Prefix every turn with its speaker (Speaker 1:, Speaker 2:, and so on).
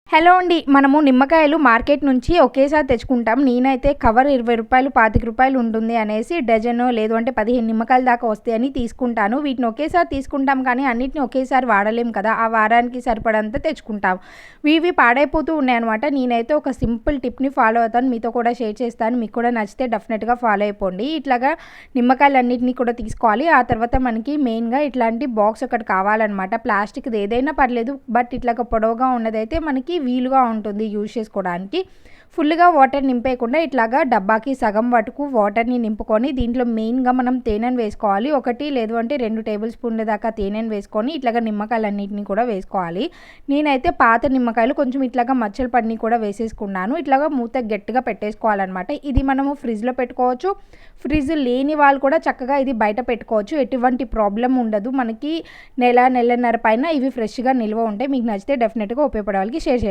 Speaker 1: Hello అండి. మనము నిమ్మకాయలు మార్కెట్ నుంచి ఒకేసారి తెచ్చుకుంటాం. నేనైతే కవర్ రూ. 20, రూ. 25 ఉంటుంది అనేసి డజను లేదు అంటే 15 నిమ్మకాయల దాకా వస్తాయని తీసుకుంటాను. వీటిని ఒకేసారి తీసుకుంటాం కానీ అన్నిటిని ఒకేసారి వాడలేం కదా! ఆ వారానికి సరిపడంత తెచ్చుకుంటాం. ఇవి పాడైపోతూ ఉన్నాయన్నమాట. నేనైతే ఒక సింపుల్ టిప్‌ని ఫాలో అవుతాను. మీతో కూడా షేర్ చేస్తాను. మీకు కూడా నచ్చితే డెఫినెట్‌గా ఫాలో అయిపోండి. ఇట్లాగా నిమ్మకాయలన్నిటిని కూడా తీసుకోవాలి. ఆ తర్వాత మనకి మెయిన్‌గా ఇట్లాంటి బాక్స్ ఒకటి కావాలన్నమాట. ప్లాస్టిక్‌ది ఏదైనా పర్లేదు. బట్ ఇట్లాగా పొడవుగా ఉన్నదైతే మనకి వీలుగా ఉంటుంది యూజ్ చేసుకోవడానికి. ఫుల్‌గా వాటర్ నింపేయకుండా ఇట్లాగా డబ్బాకి సగం వరకు వాటర్‌ని నింపుకొని దీంట్లో మెయిన్‌గా మనం తేనెను వేసుకోవాలి. 1 లేదు అంటే 2 టేబుల్ స్పూన్ల దాకా తేనెను వేసుకొని ఇట్లాగా నిమ్మకాయలన్నిటిని కూడా వేసుకోవాలి. నేనైతే పాత నిమ్మకాయలు కొంచెం ఇట్లాగా మచ్చలు పడినవి కూడా వేసేసుకున్నాను. ఇట్లాగా మూత గట్టిగా పెట్టేసుకోవాలన్నమాట. ఇది మనము ఫ్రిడ్జ్‌లో పెట్టుకోవచ్చు. ఫ్రిడ్జ్ లేని వాళ్ళు కూడా చక్కగా ఇది బయట పెట్టుకోవచ్చు. ఎటువంటి ప్రాబ్లమ్ ఉండదు. మనకి నెల, నెలన్నర పైన ఇవి ఫ్రెష్‌గా నిల్వ ఉంటాయి. మీకు నచ్చితే డెఫినెట్‌గా ఉపయోగపడే వాళ్ళకి షేర్ చేయండి.